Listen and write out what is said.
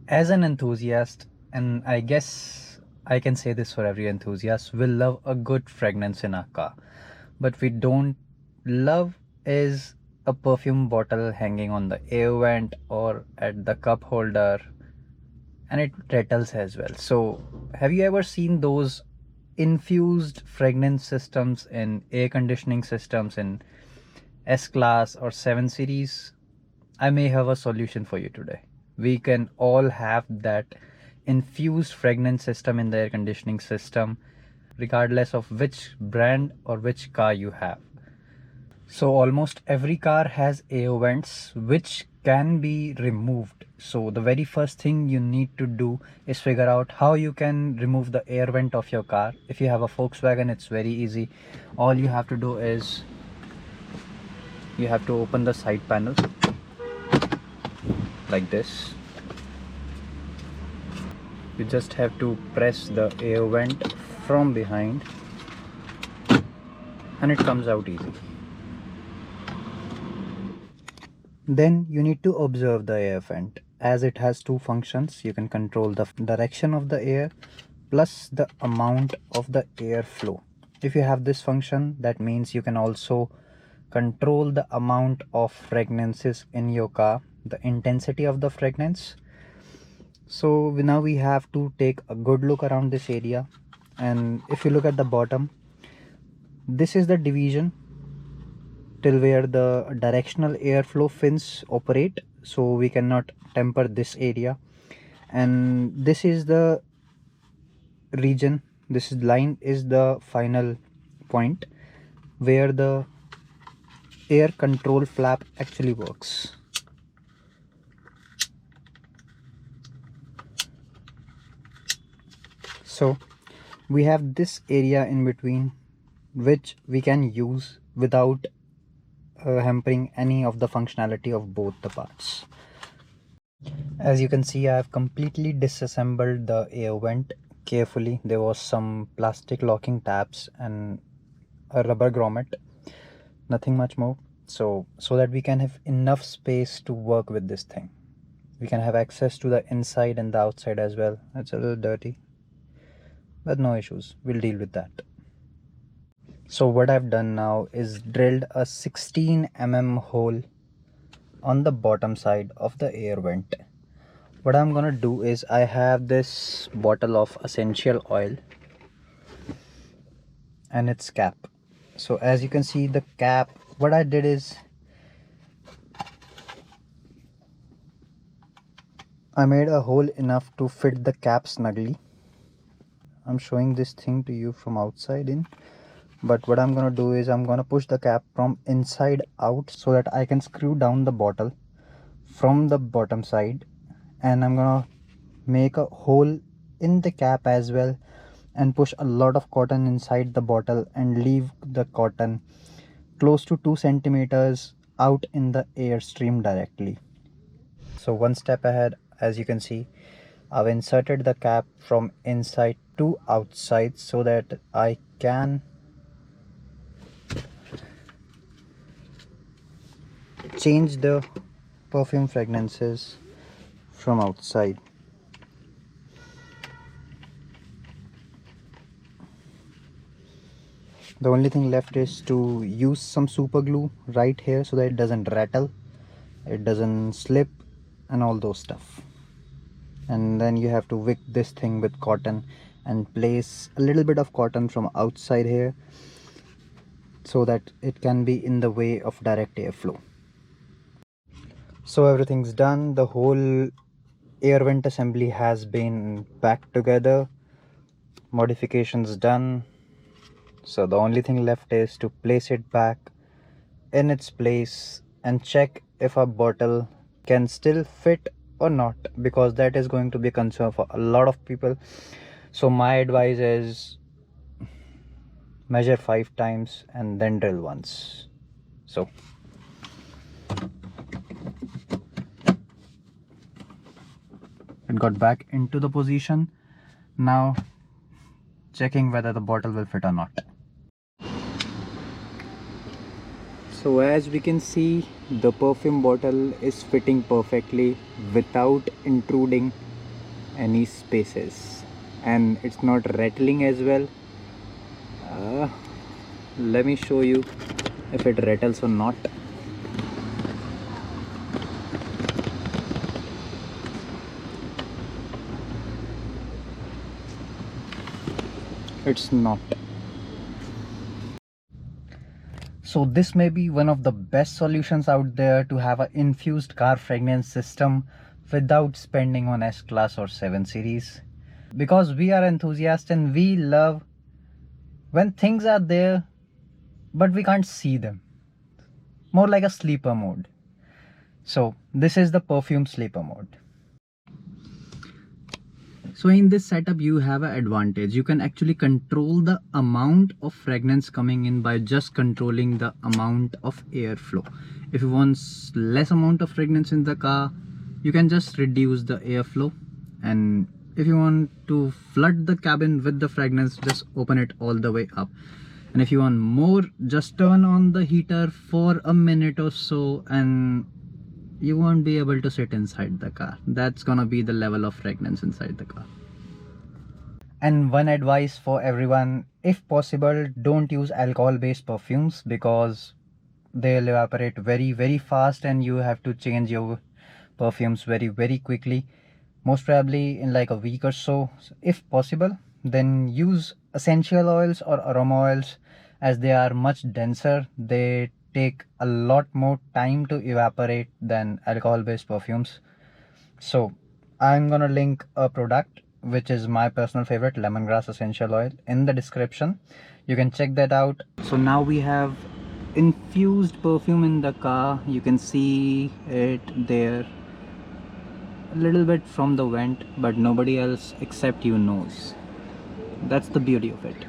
As an enthusiast, and I guess I can say this for every enthusiast, we love a good fragrance in our car. But we don't love is a perfume bottle hanging on the air vent or at the cup holder, and it rattles as well. So have you ever seen those infused fragrance systems in air conditioning systems in S class or 7 series? I may have a solution for you today. We can all have that infused fragrance system in the air conditioning system, regardless of which brand or which car you have. So almost every car has air vents which can be removed. So the very first thing you need to do is figure out how you can remove the air vent of your car. If you have a Volkswagen, it's very easy. All you have to do is you have to open the side panel like this. You just have to press the air vent from behind and it comes out easy. Then you need to observe the air vent, as it has two functions. You can control the direction of the air plus the amount of the air flow. If you have this function, that means you can also control the amount of fragrances in your car, the intensity of the fragrance. So now we have to take a good look around this area, and if you look at the bottom, this is the division till where the directional airflow fins operate, so we cannot temper this area. And this is the region, this line is the final point where the air control flap actually works. So we have this area in between which we can use without hampering any of the functionality of both the parts. As you can see, I have completely disassembled the air vent carefully. There was some plastic locking tabs and a rubber grommet, nothing much more. So that we can have enough space to work with this thing. We can have access to the inside and the outside as well. It's a little dirty, but no issues, we'll deal with that. So what I've done now is drilled a 16 mm hole on the bottom side of the air vent. What I'm gonna do is, I have this bottle of essential oil and its cap. So as you can see the cap, what I did is I made a hole enough to fit the cap snugly. I'm showing this thing to you from outside in, but what I'm gonna do is I'm gonna push the cap from inside out so that I can screw down the bottle from the bottom side, and I'm gonna make a hole in the cap as well and push a lot of cotton inside the bottle and leave the cotton close to 2 centimeters out in the airstream directly. So one step ahead, as you can see, I've inserted the cap from inside to outside so that I can change the perfume fragrances from outside. The only thing left is to use some super glue right here so that it doesn't rattle, it doesn't slip and all those stuff. And then you have to wick this thing with cotton and place a little bit of cotton from outside here so that it can be in the way of direct airflow. So everything's done, the whole air vent assembly has been back together, modifications done. So the only thing left is to place it back in its place and check if a bottle can still fit or not, because that is going to be a concern for a lot of people. So my advice is measure 5 times and then drill once. So it got back into the position. Now checking whether the bottle will fit or not. So as we can see, the perfume bottle is fitting perfectly without intruding any spaces, and it's not rattling as well. uh, Let me show you if it rattles or not. It's not. So this may be one of the best solutions out there to have an infused car fragrance system without spending on S-Class or 7 Series. Because we are enthusiasts and we love when things are there but we can't see them. More like a sleeper mode. So this is the Perfume sleeper mode. So in this setup you have an advantage. You can actually control the amount of fragrance coming in by just controlling the amount of airflow. If you want less amount of fragrance in the car, you can just reduce the airflow, and if you want to flood the cabin with the fragrance, just open it all the way up. And if you want more, just turn on the heater for a minute or so and you won't be able to sit inside the car. That's gonna be the level of fragrance inside the car. And one advice for everyone, if possible, don't use alcohol based perfumes because they'll evaporate very fast and you have to change your perfumes very quickly, most probably in like a week or so. If possible, then use essential oils or aroma oils, as they are much denser. They take a lot more time to evaporate than alcohol based perfumes. So I'm gonna link a product which is my personal favorite, lemongrass essential oil, in the description. You can check that out. So now we have infused perfume in the car. You can see it there a little bit from the vent, but nobody else except you knows. That's the beauty of it.